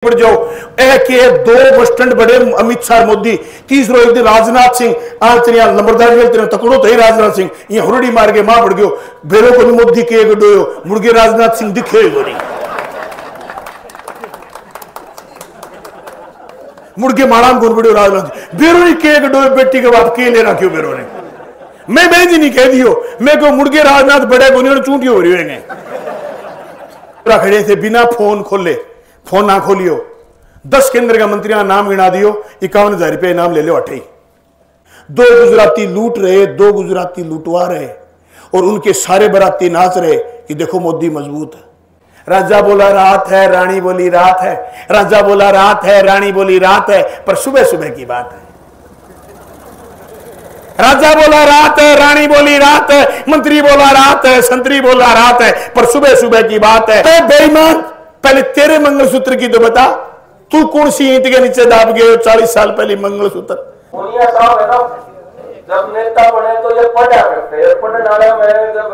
बढ़ जाओ एक दो बस स्टैंड बड़े अमित शाह मोदी तीसरो एक दिन राजनाथ सिंह नंबरदार तकड़ो तो ही राजनाथ सिंह ये हुरड़ी मार के मां बढ़ गयो बेरो को मोदी के गडोयो मुड़गे राजनाथ सिंह दिखे नहीं मुड़के माड़ा में बढ़ियो राजनाथ बेरो ही के गडोयो बेटी के बाप के लेना क्यों बेरो ने मैं बेजी नहीं कह दियो मैं को मुड़गे राजनाथ बड़े को चूंटियो हो रही है खड़े थे बिना फोन खोले फोन ना खोलियो 10 केंद्र का मंत्री का नाम गिना दियो 51,000 रुपये इनाम ले लो 8 2 गुजराती लूट रहे 2 गुजराती लूटवा रहे और उनके सारे बराती नाच रहे कि देखो मोदी मजबूत है। राजा बोला रात है रानी बोली रात है राजा बोला रात है रानी बोली रात है पर सुबह सुबह की बात है। राजा बोला रात है रानी बोली रात है मंत्री बोला रात है संतरी बोला रात है पर सुबह सुबह की बात है। तो बेईमान पहले तेरे मंगलसूत्र की तो बता तू कौन सी ईंट के नीचे दाब गए 40 साल पहले मंगलसूत्र साहब है ना जब नेता बने तो ये पढ़ा करते हैं पढ़ने वाले में जब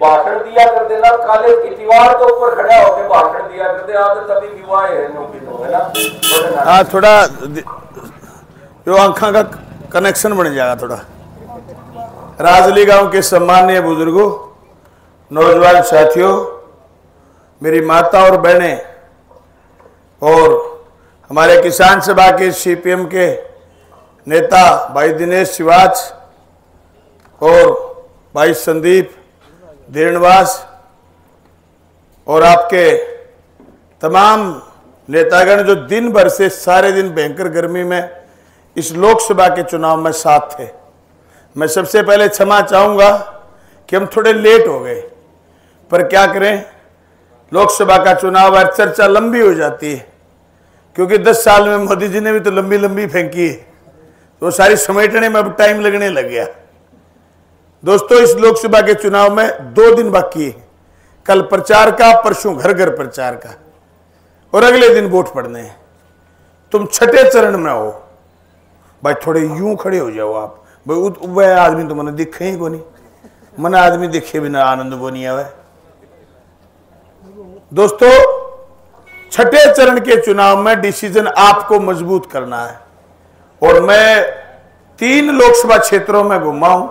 भाषण दिया करते ना कॉलेज की दीवार के ऊपर खड़ा होकर भाषण दिया करते आप तो तभी विवाह है ना हाँ थोड़ा जो आंखों का कनेक्शन बन जाएगा थोड़ा। राजली गांव के सम्माननीय बुजुर्गों नौजवान साथियों मेरी माता और बहनें और हमारे किसान सभा के सीपीएम के नेता भाई दिनेश शिवाच और भाई संदीप धीरणवास और आपके तमाम नेतागण जो दिन भर से सारे दिन भयंकर गर्मी में इस लोकसभा के चुनाव में साथ थे। मैं सबसे पहले क्षमा चाहूँगा कि हम थोड़े लेट हो गए पर क्या करें लोकसभा का चुनाव और चर्चा लंबी हो जाती है क्योंकि 10 साल में मोदी जी ने भी तो लंबी लंबी फेंकी है तो सारी समेटने में अब टाइम लगने लग गया। दोस्तों इस लोकसभा के चुनाव में 2 दिन बाकी है कल प्रचार का परसों घर घर प्रचार का और अगले दिन वोट पड़ने हैं। तुम छठे चरण में हो भाई थोड़े यूं खड़े हो जाओ आप भाई वह आदमी तो मैंने दिखे ही को नहीं मन आदमी दिखे बिना आनंद को नहीं आवे। दोस्तों छठे चरण के चुनाव में डिसीजन आपको मजबूत करना है और मैं 3 लोकसभा क्षेत्रों में घुमा हूं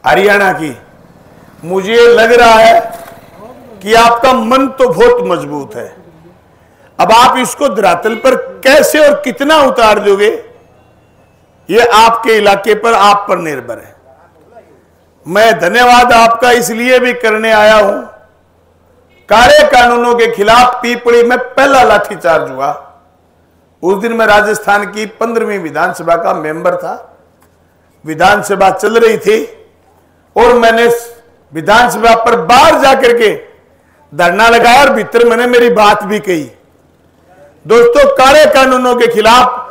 हरियाणा की। मुझे लग रहा है कि आपका मन तो बहुत मजबूत है अब आप इसको धरातल पर कैसे और कितना उतार दोगे ये आपके इलाके पर आप पर निर्भर है। मैं धन्यवाद आपका इसलिए भी करने आया हूं काले कानूनों के खिलाफ पीपड़ी में पहला लाठीचार्ज हुआ उस दिन मैं राजस्थान की 15वीं विधानसभा का मेंबर था। विधानसभा चल रही थी और मैंने विधानसभा पर बाहर जाकर के धरना लगाया और भीतर मैंने मेरी बात भी कही। दोस्तों काले कानूनों के खिलाफ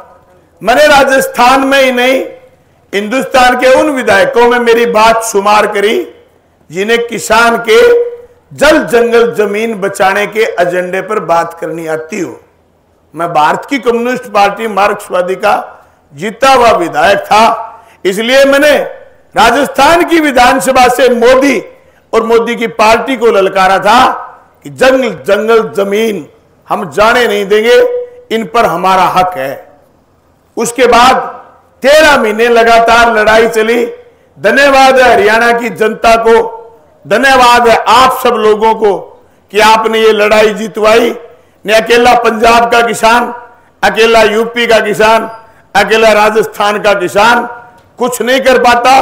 मैंने राजस्थान में ही नहीं हिंदुस्तान के उन विधायकों में मेरी बात शुमार करी जिन्हें किसान के जल जंगल जमीन बचाने के एजेंडे पर बात करनी आती हो। मैं भारत की कम्युनिस्ट पार्टी मार्क्सवादी का जीता हुआ विधायक था इसलिए मैंने राजस्थान की विधानसभा से मोदी और मोदी की पार्टी को ललकारा था कि जंगल जंगल जमीन हम जाने नहीं देंगे इन पर हमारा हक है। उसके बाद 13 महीने लगातार लड़ाई चली। धन्यवाद है हरियाणा की जनता को धन्यवाद है आप सब लोगों को कि आपने ये लड़ाई जितवाई। न अकेला पंजाब का किसान अकेला यूपी का किसान अकेला राजस्थान का किसान कुछ नहीं कर पाता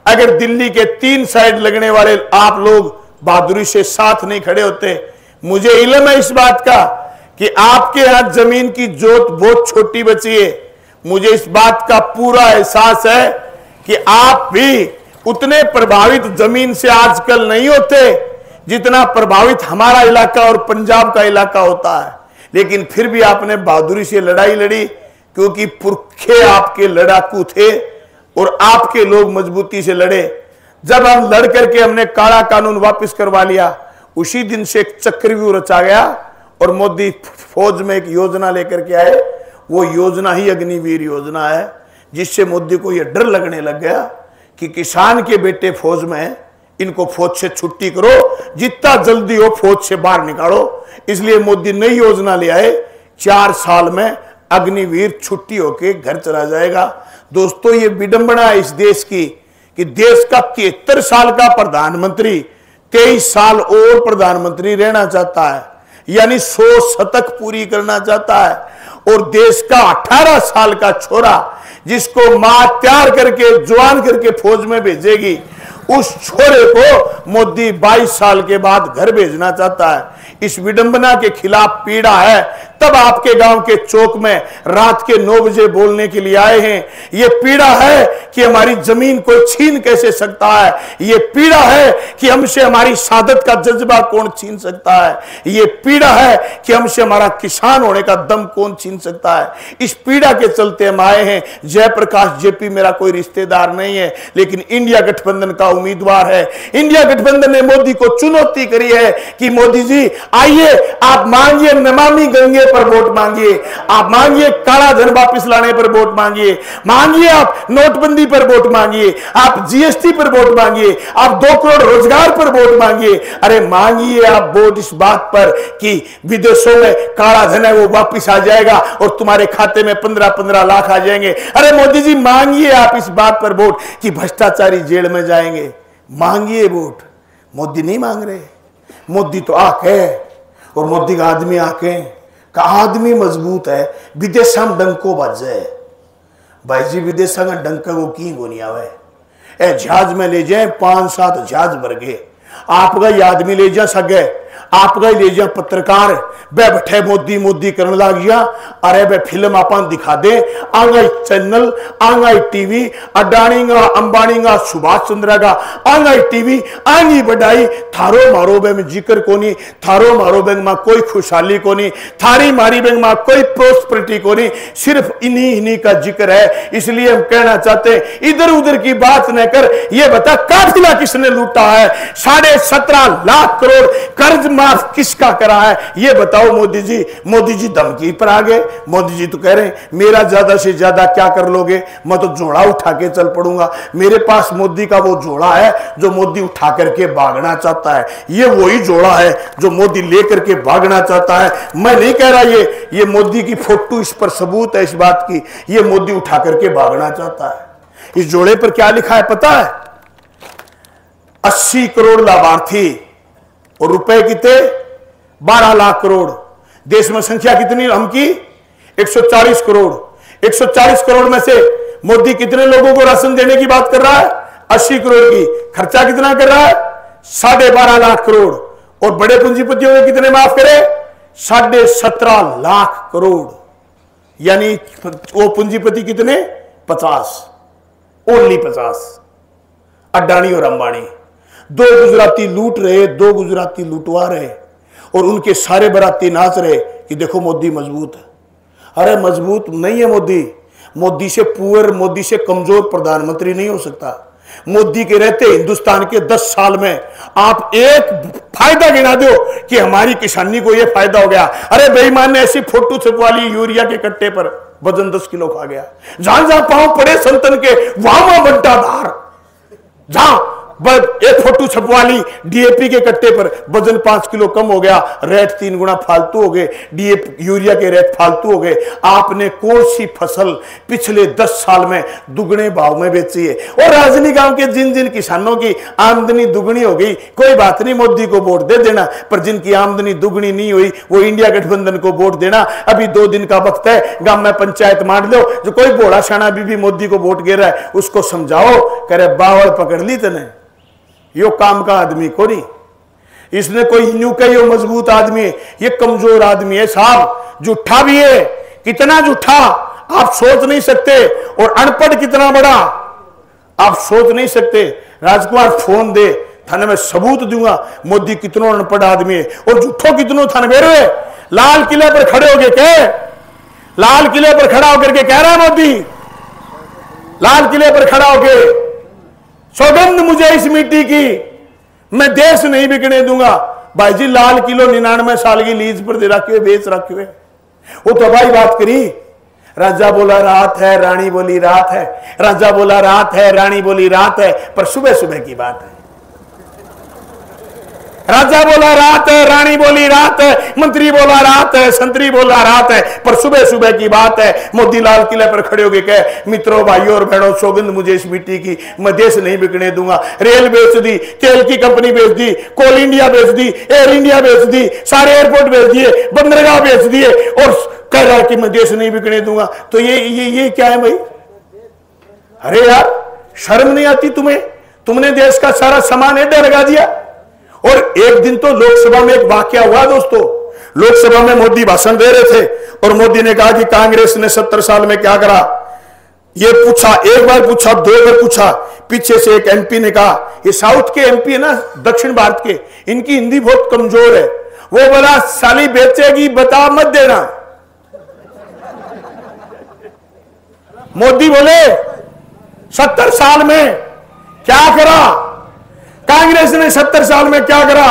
अगर दिल्ली के 3 साइड लगने वाले आप लोग बहादुरी से साथ नहीं खड़े होते। मुझे इल्म है इस बात का कि आपके यहां जमीन की जोत बहुत छोटी बची है। मुझे इस बात का पूरा एहसास है कि आप भी उतने प्रभावित जमीन से आजकल नहीं होते जितना प्रभावित हमारा इलाका और पंजाब का इलाका होता है लेकिन फिर भी आपने बहादुरी से लड़ाई लड़ी क्योंकि पुरखे आपके लड़ाकू थे और आपके लोग मजबूती से लड़े। जब हम लड़ करके हमने काला कानून वापस करवा लिया उसी दिन से एक चक्रव्यूह रचा गया और मोदी फौज में एक योजना लेकर के आए। वो योजना ही अग्निवीर योजना है जिससे मोदी को यह डर लगने लग गया कि किसान के बेटे फौज में इनको फौज से छुट्टी करो जितना जल्दी हो फौज से बाहर निकालो। इसलिए मोदी नई योजना ले आए 4 साल में अग्निवीर छुट्टी होके घर चला जाएगा। दोस्तों, ये विडंबना है इस देश की कि देश का 73 साल का प्रधानमंत्री 23 साल और प्रधानमंत्री रहना चाहता है, यानी 100 शतक पूरी करना चाहता है। और देश का 18 साल का छोरा जिसको मां तैयार करके जवान करके फौज में भेजेगी, उस छोरे को मोदी 22 साल के बाद घर भेजना चाहता है। इस विडंबना के खिलाफ पीड़ा है, तब आपके गांव के चौक में रात के 9 बजे बोलने के लिए आए हैं। यह पीड़ा है कि हमारी जमीन कोई छीन कैसे सकता है, यह पीड़ा है कि हमसे हमारी शहादत का जज्बा कौन छीन सकता है, यह पीड़ा है कि हमसे हमारा किसान होने का दम कौन छीन सकता है। इस पीड़ा के चलते हम आए हैं। जयप्रकाश जेपी मेरा कोई रिश्तेदार नहीं है, लेकिन इंडिया गठबंधन का उम्मीदवार है। इंडिया गठबंधन ने मोदी को चुनौती करी है कि मोदी जी आइए, आप मांगिए नमामि गंगे पर वोट मांगिए, आप मांगिए काला धन वापस लाने पर वोट मांगिए आप नोटबंदी पर वोट मांगिए, आप जीएसटी पर वोट मांगिए, आप 2 करोड़ रोजगार पर वोट मांगिए। अरे मांगिए आप वोट इस बात पर कि विदेशों में काला धन है वो वापस आ जाएगा और तुम्हारे खाते में 15-15 लाख आ जाएंगे। अरे मोदी जी मांगिए आप इस बात पर वोट कि भ्रष्टाचारी जेल में जाएंगे। मांगिए वोट। मोदी नहीं मांग रहे। मोदी तो आके और मोदी का आदमी आके का आदमी मजबूत है, विदेशा में डंको बज जाए। भाई जी विदेशा का डंका वो की गोनी आवे, ए जहाज में ले जाए 5-7 जहाज भर गए, आपका ये आदमी ले जा सके, आपका ले जा पत्रकार बे बैठे मोदी करने लग गया। अरे बे फिल्म अपन दिखा दे, आंगा चैनल, आंगा टीवी, अडानी का अंबानी का सुभाष चंद्र का आंगा टीवी, आंगी बढ़ाई थारो मारो बैंक में जिक्र कोनी, थारो मारो बैंक में कोई खुशहाली कोनी, थारी मारी बैंक में कोई प्रोस्पेरिटी कोनी, सिर्फ इन्हीं का जिक्र है। इसलिए हम कहना चाहते हैं इधर उधर की बात न कर, ये बता काफिला किसने लूटा है, 17.5 लाख करोड़ कर्ज माफ किसका करा है, ये बताओ मोदी जी। मोदी जी धमकी पर आ गए। मोदी जी तो कह रहे हैं मेरा ज्यादा से ज्यादा क्या कर लोगे, मैं तो जोड़ा उठा के चल पड़ूंगा। मेरे पास मोदी का वो जोड़ा है जो मोदी उठा करके भागना चाहता है, ये वही जोड़ा है जो मोदी लेकर के भागना चाहता है। मैं नहीं कह रहा, ये मोदी की फोटो इस पर सबूत है इस बात की, ये मोदी उठा करके भागना चाहता है। इस जोड़े पर क्या लिखा है पता है? 80 करोड़ लाभार्थी और रुपए कितने? 12 लाख करोड़। देश में संख्या कितनी हमकी? 140 करोड़। 140 करोड़ में से मोदी कितने लोगों को राशन देने की बात कर रहा है? 80 करोड़ की। खर्चा कितना कर रहा है? 12.5 लाख करोड़। और बड़े पूंजीपतियों को कितने माफ करे? 17.5 लाख करोड़। यानी वो पूंजीपति कितने? 50, ओनली 50। अडानी और अंबानी 2 गुजराती लूट रहे, 2 गुजराती लूटवा रहे और उनके सारे बराती नाच रहे कि देखो मोदी मजबूत है। अरे मजबूत नहीं है मोदी। मोदी से पुअर, मोदी से कमजोर प्रधानमंत्री नहीं हो सकता। मोदी के रहते हिंदुस्तान के 10 साल में आप एक फायदा गिना दो कि हमारी किसानी को यह फायदा हो गया। अरे बेईमान ने ऐसी फोटो छपवा ली, यूरिया के कट्टे पर वजन 10 किलो खा गया। जहां जहां पांव पड़े संतन के वहां बंटा धार, जहां एक फोटो छपवा ली डीएपी के कट्टे पर वजन 5 किलो कम हो गया, रेट 3 गुना फालतू हो गए, डीएपी यूरिया के रेट फालतू हो गए। आपने कौन सी फसल पिछले 10 साल में दुगने भाव में बेची है? और राजनीगांव के जिन जिन किसानों की आमदनी दुगनी हो गई, कोई बात नहीं, मोदी को वोट दे देना। पर जिनकी आमदनी दुगनी नहीं हुई वो इंडिया गठबंधन को वोट देना। अभी 2 दिन का वक्त है, गांव में पंचायत मान लो। जो कोई घोड़ा शाना भी मोदी को वोट गिर रहा है उसको समझाओ, करे बावड़ पकड़ ली तने, यो काम का आदमी को नहीं। इसने कोई न्यू का यो मजबूत आदमी है, ये कमजोर आदमी है साहब। झूठा भी है, कितना झूठा आप सोच नहीं सकते। और अनपढ़ कितना बड़ा आप सोच नहीं सकते। राजकुमार फोन दे थाने में सबूत दूंगा मोदी कितनों अनपढ़ आदमी है और झूठो कितनों थाने बेरे। लाल किले पर खड़े होके कह, लाल किले पर खड़ा होकर के कह रहा है मोदी, लाल किले पर खड़ा होके सौगंध मुझे इस मिट्टी की, मैं देश नहीं बिकने दूंगा। भाई जी लाल किलो 99 साल की लीज पर दे रखे हुए, बेच रखे हुए। वो तो भाई बात करी, राजा बोला रात है, रानी बोली रात है, राजा बोला रात है, रानी बोली रात है, पर सुबह सुबह की बात है। राजा बोला रात है, रानी बोली रात है, मंत्री बोला रात है, संतरी बोला रात है, पर सुबह सुबह की बात है मोदी लाल किले पर खड़े होके कहे मित्रों भाइयों और बहनों सौगंध मुझे इस मिट्टी की, मैं देश नहीं बिकने दूंगा। रेल बेच दी, तेल की कंपनी बेच दी, कोल इंडिया बेच दी, एयर इंडिया बेच दी, सारे एयरपोर्ट बेच दिए, बंदरगाह बेच दिए और कह रहा है कि मैं देश नहीं बिकने दूंगा। तो ये क्या है भाई? अरे यार शर्म नहीं आती तुम्हें? तुमने देश का सारा सामान एड्डा लगा दिया। और एक दिन तो लोकसभा में एक वाकया हुआ दोस्तों, लोकसभा में मोदी भाषण दे रहे थे और मोदी ने कहा कि कांग्रेस ने 70 साल में क्या करा। ये पूछा, एक बार पूछा, 2 बार पूछा। पीछे से एक एमपी ने कहा, ये साउथ के एमपी है ना, दक्षिण भारत के, इनकी हिंदी बहुत कमजोर है। वो बोला साली बेचेगी बता मत देना। मोदी बोले 70 साल में क्या करा कांग्रेस ने? 70 साल में क्या करा?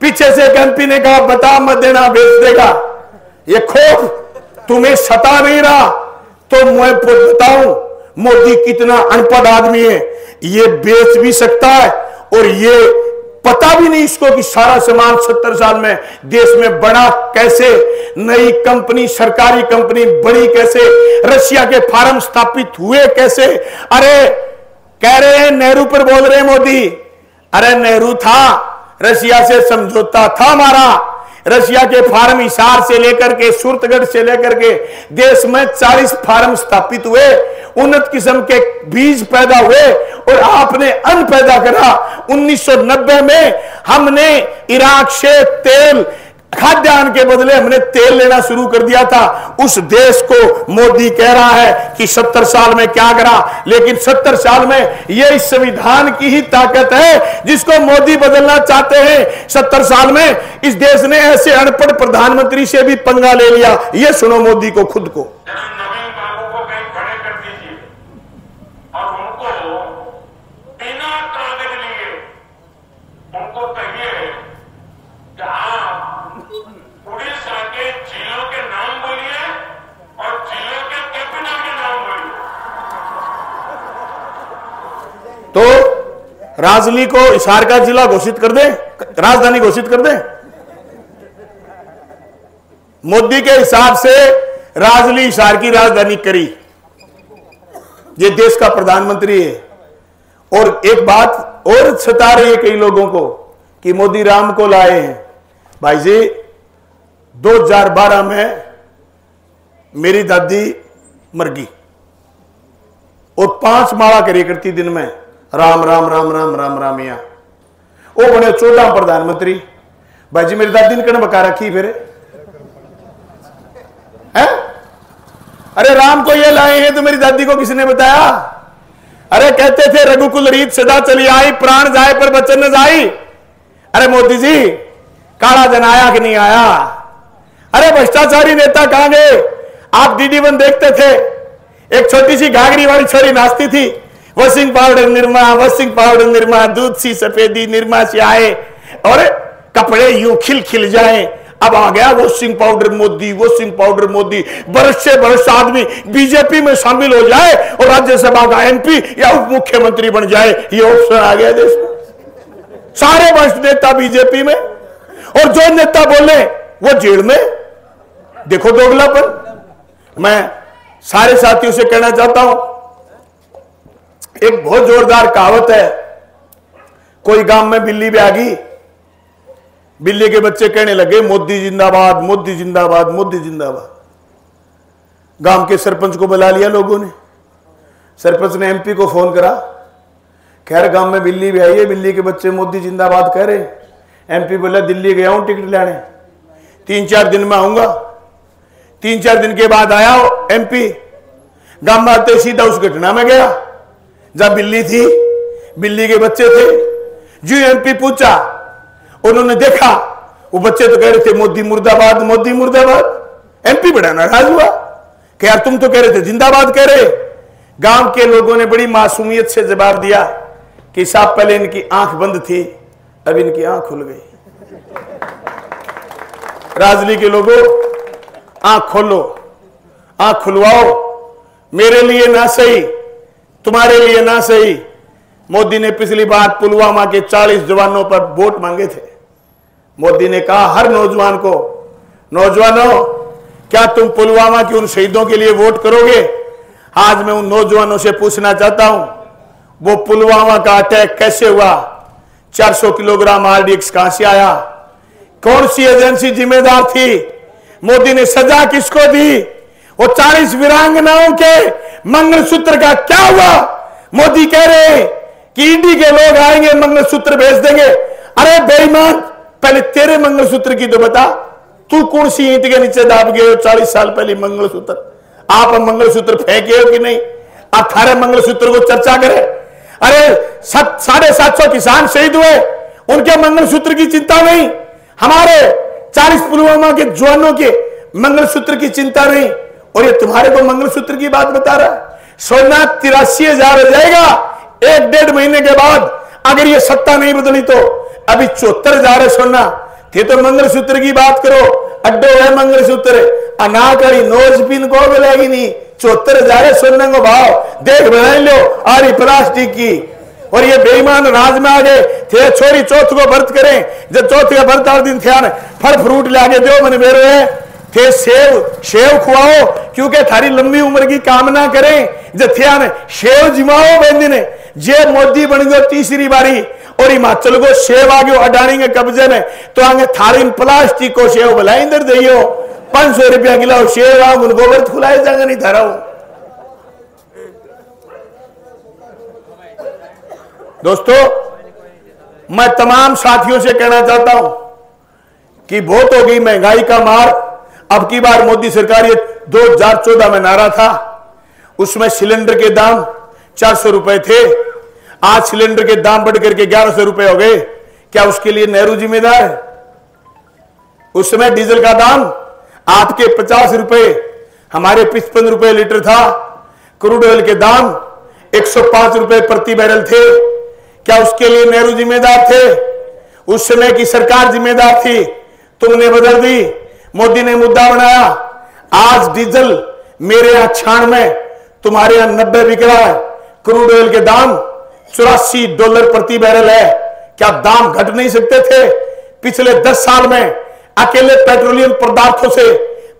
पीछे से एक एमपी ने कहा बता मत देना, बेच देगा। ये खौफ तुम्हें सता नहीं रहा तो मैं बताऊं मोदी कितना अनपढ़ आदमी है। ये बेच भी सकता है और ये पता भी नहीं इसको कि सारा सामान 70 साल में देश में बना कैसे, नई कंपनी, सरकारी कंपनी बड़ी कैसे, रशिया के फार्म स्थापित हुए कैसे। अरे कह रहे हैं नेहरू पर बोल रहे हैं मोदी। अरे नेहरू था, रशिया से समझौता था हमारा। रशिया के फार्म हिसार से लेकर के सूरतगढ़ से लेकर के देश में 40 फार्म स्थापित हुए, उन्नत किस्म के बीज पैदा हुए और आपने अन्न पैदा करा। 1990 में हमने इराक से तेल, खाद्यान्न के बदले हमने तेल लेना शुरू कर दिया था। उस देश को मोदी कह रहा है कि 70 साल में क्या करा, लेकिन 70 साल में यह इस संविधान की ही ताकत है जिसको मोदी बदलना चाहते हैं। 70 साल में इस देश ने ऐसे अनपढ़ प्रधानमंत्री से भी पंगा ले लिया। यह सुनो मोदी को खुद को। तो राजली को हिसार का जिला घोषित कर दें, राजधानी घोषित कर दें। मोदी के हिसाब से राजली हिसार की राजधानी करी। ये देश का प्रधानमंत्री है। और एक बात और सता रही है कई लोगों को कि मोदी राम को लाए हैं। भाई जी 2012 में मेरी दादी मर गई और 5 माला करी करती दिन में, राम राम राम राम राम राम। यहां वो बने 14 प्रधानमंत्री। भाई जी मेरी दादी ने कहना बका रखी फिर है? अरे राम को ये लाए हैं तो मेरी दादी को किसने बताया? अरे कहते थे रघुकुल रीत सदा चली आई, प्राण जाए पर बचन न जाई। अरे मोदी जी काला जन आया कि नहीं आया? अरे भ्रष्टाचारी नेता कहां गए? आप DD1 देखते थे, एक छोटी सी घाघरी वाली छोरी नाचती थी, washing powder Nirma, washing powder Nirma, दूध सी सफेदी निरमा से आए और कपड़े यूं खिल खिल जाए। अब आ गया washing powder Modi, washing powder Modi. बरस से बरस आदमी बीजेपी में शामिल हो जाए और राज्यसभा का MP या उप मुख्यमंत्री बन जाए, ये ऑप्शन आ गया देश में। सारे वरिष्ठ नेता बीजेपी में और जो नेता बोले वो जेल में। देखो दोगलापन। मैं सारे साथियों से कहना चाहता हूं, एक बहुत जोरदार कहावत है, कोई गांव में बिल्ली भी आ गई, बिल्ली के बच्चे कहने लगे मोदी जिंदाबाद, मोदी जिंदाबाद, मोदी जिंदाबाद। गांव के सरपंच को बुला लिया लोगों ने। सरपंच ने MP को फोन करा, खैर गांव में बिल्ली भी आई है, बिल्ली के बच्चे मोदी जिंदाबाद कह रहे। MP बोला दिल्ली गया हूं टिकट लेने, 3-4 दिन में आऊंगा। 3-4 दिन के बाद आया MP। गांव में आते सीधा उस घटना में गया जहां बिल्ली थी, बिल्ली के बच्चे थे। जो MP पूछा, उन्होंने देखा वो बच्चे तो कह रहे थे मोदी मुर्दाबाद, मोदी मुर्दाबाद। MP बड़ा नाराज हुआ कि यार तुम तो कह रहे थे जिंदाबाद कह रहे। गांव के लोगों ने बड़ी मासूमियत से जवाब दिया कि साहब पहले इनकी आंख बंद थी, अब इनकी आंख खुल गई। राजली के लोगों आंख खोलो, आंख खुलवाओ। मेरे लिए ना सही, तुम्हारे लिए ना सही। मोदी ने पिछली बार पुलवामा के 40 जवानों पर वोट मांगे थे। मोदी ने कहा हर नौजवान को, नौजवानों क्या तुम पुलवामा के उन शहीदों के लिए वोट करोगे? आज मैं उन नौजवानों से पूछना चाहता हूं, वो पुलवामा का अटैक कैसे हुआ? 400 किलोग्राम आरडीएक्स कहां से आया? कौन सी एजेंसी जिम्मेदार थी? मोदी ने सजा किसको दी? वो 40 वीरांगनाओं के मंगलसूत्र का क्या हुआ? मोदी कह रहे हैं कि ईडी के लोग आएंगे, मंगलसूत्र भेज देंगे। अरे बेईमान, पहले तेरे मंगलसूत्र की तो बता, तू कौन सी ईंट के नीचे दाब गए हो? 40 साल पहले मंगलसूत्र, आप मंगलसूत्र फेंके हो कि नहीं? आप थारे मंगलसूत्र को चर्चा करें। अरे 750 किसान शहीद हुए, उनके मंगलसूत्र की चिंता नहीं, हमारे 40 पुलवामा के जवानों के मंगलसूत्र की चिंता नहीं, और ये तुम्हारे को मंगलसूत्र की बात बता रहा है। सोना 83,000 हो जाएगा 1-1.5 महीने के बाद, अगर ये सत्ता नहीं बदली तो। अभी 74,000 है सोना, थे तो मंगलसूत्र की बात करो। अड्डो है मंगलसूत्र, अनाकड़ी नोज पिन को मिलेगी नहीं। 74,000 है सोने को भाव, देख बना लो आरी प्लास्टिक की। और ये बेईमान राज में आ गए थे, छोरी चौथ को व्रत करें, जब चौथ का व्रत आठ दिन थे, फल फ्रूट लाके दो मन बेरो है थे, सेव खुआओ क्योंकि थारी लंबी उम्र की कामना करें। जब थे सेव जिमाओ बंदी जे मोदी बन गयो तीसरी बारी, और हिमाचल को सेव आ गयो अडानी के कब्जे में, तो आगे थारी प्लास्टिक को सेव भला इंदर दियो 500 रुपया किलो सेव आओ, उनको व्रत खुलाए जाएगा नहीं थारा। दोस्तों, मैं तमाम साथियों से कहना चाहता हूं कि बहुत हो गई महंगाई का मार। अब की बार मोदी सरकार, ये 2014 में नारा था, उसमें सिलेंडर के दाम 400 रुपए थे, आज सिलेंडर के दाम बढ़ करके 1100 रुपए हो गए। क्या उसके लिए नेहरू जिम्मेदार है? उस समय डीजल का दाम आपके 50 रुपए, हमारे 55 रुपए लीटर था। क्रूड ऑयल के दाम 105 रुपए प्रति बैरल थे। क्या उसके लिए नेहरू जिम्मेदार थे? उस समय की सरकार जिम्मेदार थी, तुमने बदल दी। मोदी ने मुद्दा बनाया, आज डीजल मेरे यहां 96, तुम्हारे यहां 90 बिक रहा है। क्रूड ऑयल के दाम $84 प्रति बैरल है। क्या दाम घट नहीं सकते थे? पिछले 10 साल में अकेले पेट्रोलियम पदार्थों से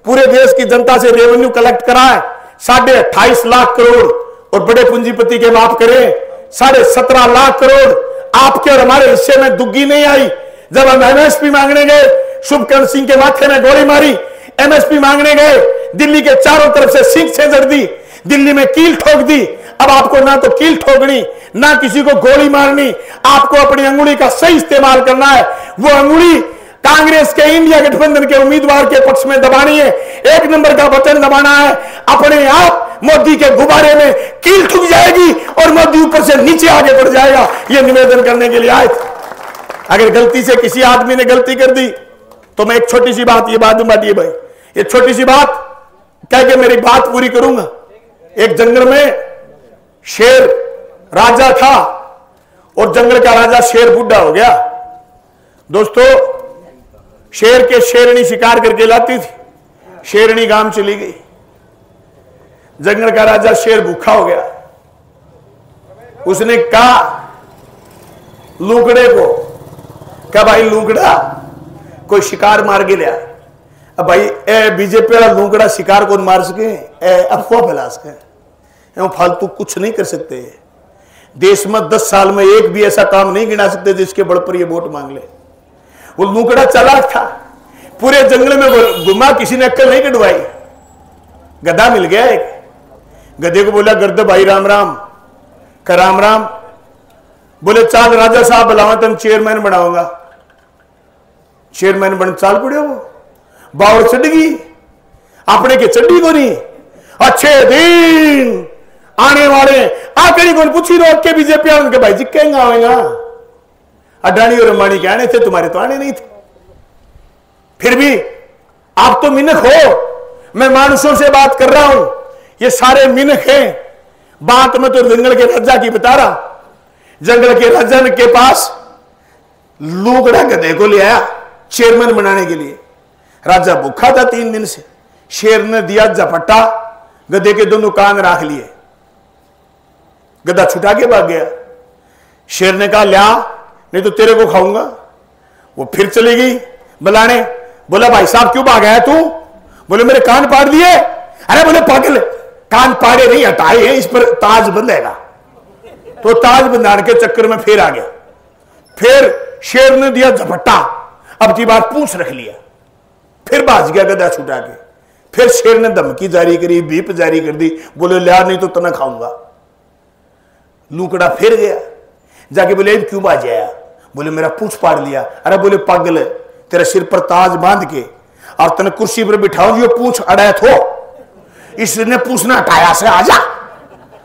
पूरे देश की जनता से रेवेन्यू कलेक्ट करा है 28.5 लाख करोड़, और बड़े पूंजीपति के माफ करें 17.5 लाख करोड़। आपके और हमारे हिस्से में दुग्गी नहीं आई। जब हम एमएसपी मांगने गए, शुभकरण सिंह के माथे में गोली मारी। एमएसपी मांगने गए, दिल्ली के चारों तरफ से सिंह से जड़ दी, दिल्ली में कील ठोक दी। अब आपको ना तो कील ठोकनी, ना किसी को गोली मारनी, आपको अपनी अंगुली का सही इस्तेमाल करना है। वो अंगुली कांग्रेस के इंडिया गठबंधन के उम्मीदवार के पक्ष में दबानी है, 1 नंबर का बटन दबाना है। अपने आप मोदी के गुब्बारे में कील ठुक जाएगी और मोदी ऊपर से नीचे आगे बढ़ जाएगा। यह निवेदन करने के लिए आए थे। अगर गलती से किसी आदमी ने गलती कर दी तो मैं एक छोटी सी बात, ये बाद में बांटिए भाई, ये छोटी सी बात कह के मेरी बात पूरी करूंगा। एक जंगल में शेर राजा था, और जंगल का राजा शेर बूढ़ा हो गया। दोस्तों, शेर के शेरनी शिकार करके लाती थी, शेरनी गांव चली गई। जंगल का राजा शेर भूखा हो गया। उसने कहा लूकड़े को, क्या भाई लूकड़ा कोई शिकार मार के लिया। अब भाई बीजेपी वाला लूकड़ा शिकार को मार सके, अफवाह फैला सके, फालतू कुछ नहीं कर सकते। देश में 10 साल में एक भी ऐसा काम नहीं गिना सकते जिसके बल पर ये वोट मांग ले। वो लूकड़ा चालाक था, पूरे जंगल में घुमा, किसी ने अक्ल नहीं कटवाई। गधा मिल गया एक, गधे को बोला गर्द भाई राम राम, का राम राम। बोले चाल राजा साहब बुलावा, तुम चेयरमैन बनाऊंगा। चेयरमैन बन चाल पड़े, वो बावड़ चढ़ गई, अपने के चड्डी को नहीं। अच्छे दिन आने वाले आखिरी को पूछी रो के बीजेपी उनके भाई जी कहेंगे आवेगा। अडानी और अंबानी के आने थे, तुम्हारे तो आने नहीं थे। फिर भी आप तो मिनख हो, मैं मानुषों से बात कर रहा हूं, ये सारे मिनख हैं। बात में तो जंगल के राजा की बता रहा। जंगल के राजा के पास लूकड़ा गधे को ले आया चेयरमैन बनाने के लिए। राजा भूखा था 3 दिन से। शेर ने दिया झपट्टा, गधे के दोनों कान राख लिए, गधा छुटा के भाग गया। शेर ने कहा ल्या, नहीं तो तेरे को खाऊंगा। वो फिर चली गई बुलाने। बोला भाई साहब क्यों भागा है तू? बोले मेरे कान पाड़ दिए। अरे बोले पागल, कान पाड़े नहीं हटाए हैं, इस पर ताज बंधेगा। तो ताज बंधाने के चक्कर में फिर आ गया। फिर शेर ने दिया झपट्टा, अब की बार पूंछ रख लिया, फिर भाज गया गदा छुटा के। फिर शेर ने धमकी जारी करी, बीप जारी कर दी, बोले लिया नहीं तो तना खाऊंगा। लूकड़ा फिर गया, जाके बोले क्यों भाज आया? बोले मेरा पूंछ पाड़ लिया। अरे बोले पागल, तेरे सिर पर ताज बांध के और तने कुर्सी पर बिठाऊं, जो पूंछ अड़ाया थो, इसने पूछना हटाया से आजा।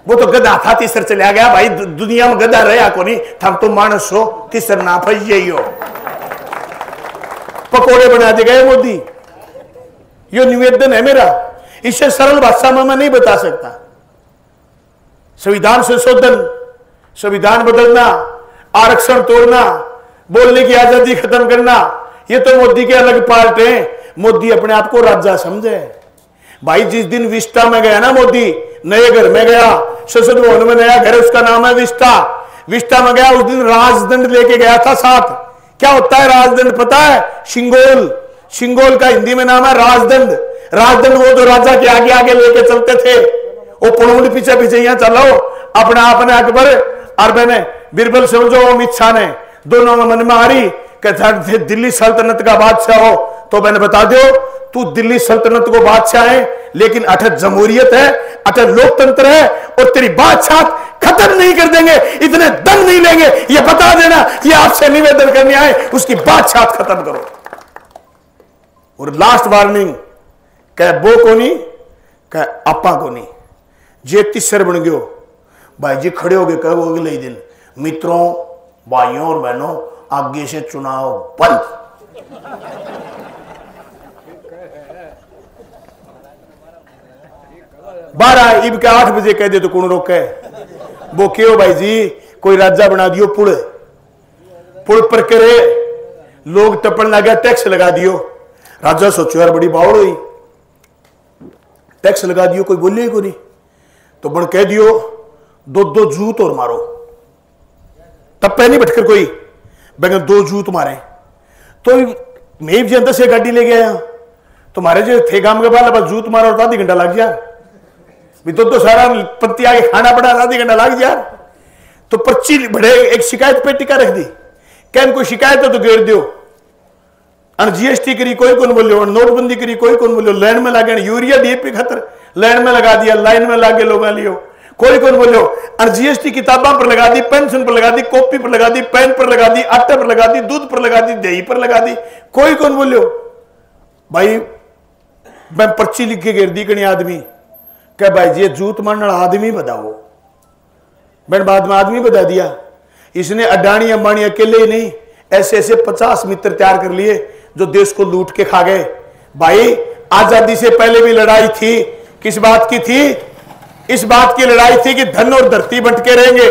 वो तो गधा था, तीसर चला गया। भाई दुनिया में गधा रहा को नहीं, थम तो मानस हो, तीसर ना फंस हो। पकोड़े बना दे गए मोदी। ये निवेदन है मेरा, इससे सरल भाषा में मैं नहीं बता सकता। संविधान संशोधन, संविधान बदलना, आरक्षण तोड़ना, बोलने की आजादी खत्म करना, ये तो मोदी के अलग पार्ट हैं। मोदी अपने आप को राजा समझे। भाई जिस दिन विस्टा में गया ना मोदी, नए घर में गया, संसद भवन में नया घर, उसका नाम है विस्टा। विस्टा में गया, उस दिन राजदंड लेके गया था साथ। क्या होता है राजदंड पता है? शिंगोल। शिंगोल का हिंदी में नाम है राजदंड। राजदंड वो जो राजा के आगे आगे लेके चलते थे, वो पुणुंड पीछे पीछे यहां चलो। अपने आपने अकबर और मैंने बिरबल समझो अमित शाह ने, दोनों में मन में आ रही कि दिल्ली सल्तनत का बादशाह हो तो मैंने बता दो तू दिल्ली सल्तनत को बादशाह है, लेकिन अटल जमहूरियत है, अटल लोकतंत्र है, और तेरी बादशाह खत्म नहीं कर देंगे, इतने दम नहीं लेंगे, ये बता देना। ये आपसे निवेदन करने आए, उसकी बादशाह खत्म करो। और लास्ट वार्निंग, कह बो को नहीं, कह आपा को नहीं, जे तीसर बन गयो भाई जी खड़े हो गए। कह वो अगले दिन, मित्रों भाइयों और बहनों, आगे से चुनाव बंद। 12 इब के 8 बजे कह दे तो कौन रोके? वो क्यों भाई जी, कोई राजा बना दियो पुल, पुल पर करे लोग टपन लगा, टैक्स लगा दियो। राजा सोचो यार बड़ी बावड़ हुई, टैक्स लगा दियो, कोई बोले को नहीं, तो बन कह दियो 2 जूत और मारो। टप्पे नहीं बैठकर कोई बैगन 2 जूत मारे। तो मैं भी अंदर से गाड़ी ले गया, तुम्हारे जो थे गांव के बाल बस जूत मारो, आधी घंटा लग गया। भी तो सारा पत्ती आगे खाना पड़ा, आधी घंटा लग गया। तो पर्ची बड़े एक शिकायत पेटी का रख दी, क्या कोई शिकायत है तो घेर दो। जीएसटी करी कोई कौन बोलो, नोटबंदी करी कोई कौन बोलो, लाइन में लागे यूरिया डीएपी खतर लाइन में लगा दिया, लाइन में लागे लोग लियो कोई कौन बोलो। और जीएसटी किताबों पर लगा दी, पेंशन पर लगा दी, कॉपी पर लगा दी, पेन पर लगा दी, आटे पर लगा दी, दूध पर लगा दी, दही पर लगा दी, कोई कौन बोलो। भाई मैं पर्ची लिख के घेर दी कहीं आदमी, क्या भाई जी जूत मारने वाला आदमी बताओ। मैंने बाद में आदमी बता दिया। इसने अडानी अंबानी अकेले ही नहीं, ऐसे ऐसे 50 मित्र तैयार कर लिए जो देश को लूट के खा गए। भाई आजादी से पहले भी लड़ाई थी, किस बात की थी? इस बात की लड़ाई थी कि धन और धरती बंटके रहेंगे।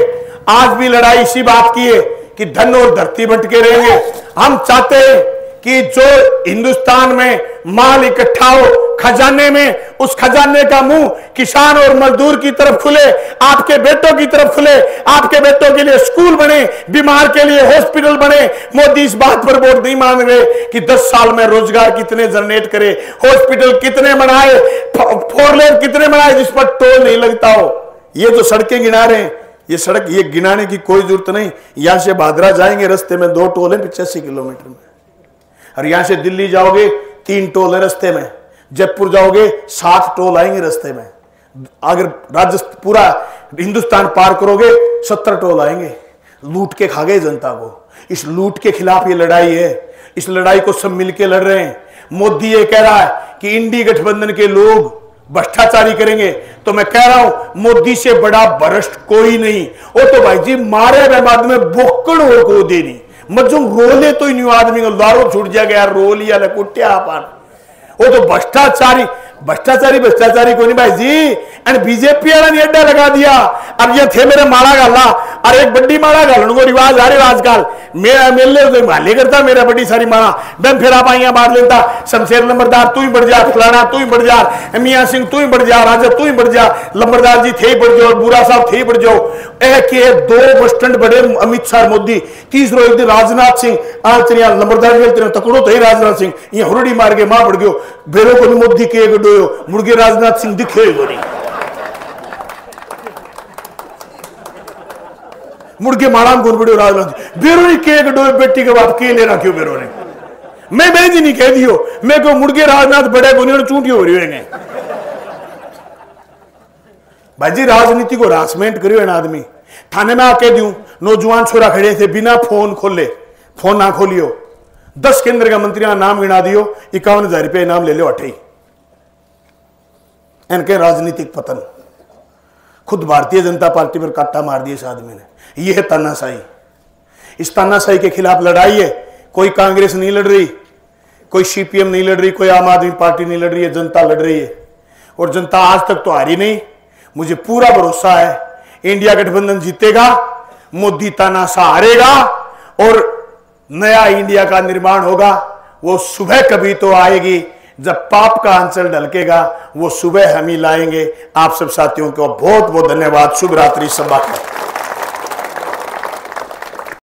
आज भी लड़ाई इसी बात की है कि धन और धरती बंटके रहेंगे। हम चाहते हैं कि जो हिंदुस्तान में माल इकट्ठा हो खजाने में, उस खजाने का मुंह किसान और मजदूर की तरफ खुले, आपके बेटों की तरफ खुले, आपके बेटों के लिए स्कूल बने, बीमार के लिए हॉस्पिटल बने। मोदी इस बात पर वोट नहीं मांग रहे कि 10 साल में रोजगार कितने जनरेट करे, हॉस्पिटल कितने बनाए, 4 लेन कितने बनाए जिस पर टोल नहीं लगता हो। ये जो सड़कें गिना रहे हैं, ये सड़क ये गिनाने की कोई जरूरत नहीं। यहां से भादरा जाएंगे, रस्ते में 2 टोल है 85 किलोमीटर में, और यहां से दिल्ली जाओगे 3 टोल है रस्ते में, जयपुर जाओगे 7 टोल आएंगे रस्ते में, अगर राजस्थान पूरा हिंदुस्तान पार करोगे 70 टोल आएंगे। लूट के खा गए जनता को। इस लूट के खिलाफ ये लड़ाई है, इस लड़ाई को सब मिलके लड़ रहे हैं। मोदी ये कह रहा है कि इंडी गठबंधन के लोग भ्रष्टाचारी करेंगे, तो मैं कह रहा हूं मोदी से बड़ा भ्रष्ट कोई नहीं। वो तो भाई जी मारे बाद में बोकड़ हो को देनी मजूम रोले तो ही आदमी को दारू छूट जाएगा यार, रो लिया कुटिया पान। वो तो भ्रष्टाचारी भ्रष्टाचारी को नहीं भाई जी। एंड बीजेपी वाला ने अड्डा लगा दिया। अब ये थे मेरे माला गाला और एक बड्डी माला घालन को रिवाज आ रहे आजकल। मेरा मेले तो माले करता मेरा बड़ी सारी माला बम फिर आप आइया मार लेता। शमशेर लंबरदार तू ही बढ़ जा, फलाना तू ही बढ़ जा, मियां सिंह तू ही बढ़ जा, राजा तू ही बढ़ जा, लंबरदार जी थे ही बढ़ जाओ, बुरा साहब थे ही बढ़ जाओ। के दो बस स्टैंड बड़े अमित शाह मोदी, तीसरो एक दिन राजनाथ सिंह आंतरिया लंबरदार जी तकड़ो तो ही राजनाथ सिंह ये हुरड़ी मार के मां बढ़ गयो बेरो को मोदी के गडोयो मुड़के राजनाथ सिंह दिखे नहीं मुड़के माड़ा में कौन बड़े राजनाथ बेरो ही के गडोयो बेटी के बाप के लेना क्यों बेरो ने मैं जी नहीं कह दियो मैं को मुड़के राजनाथ बड़े को नहीं चूंटियो हो रही है भाजी राजनीति को हरासमेंट करियो है ना आदमी। थाने में आके दूं नौजवान छोरा खड़े थे बिना फोन खोले, फोन ना खोलियो, 10 केंद्र का मंत्री का नाम गिना दियो, 51,000 रुपये इनाम ले लो अठे। इनके राजनीतिक पतन खुद भारतीय जनता पार्टी पर काटा मार दिया इस आदमी ने। यह है तानाशाही। इस तानाशाही के खिलाफ लड़ाई है। कोई कांग्रेस नहीं लड़ रही, कोई सीपीएम नहीं लड़ रही, कोई आम आदमी पार्टी नहीं लड़ रही है, जनता लड़ रही है। और जनता आज तक तो हारी नहीं। मुझे पूरा भरोसा है इंडिया गठबंधन जीतेगा, मोदी तानाशाह हारेगा और नया इंडिया का निर्माण होगा। वो सुबह कभी तो आएगी जब पाप का आंचल ढलकेगा, वो सुबह हम ही लाएंगे। आप सब साथियों को बहुत बहुत धन्यवाद। शुभ रात्रि। सब बात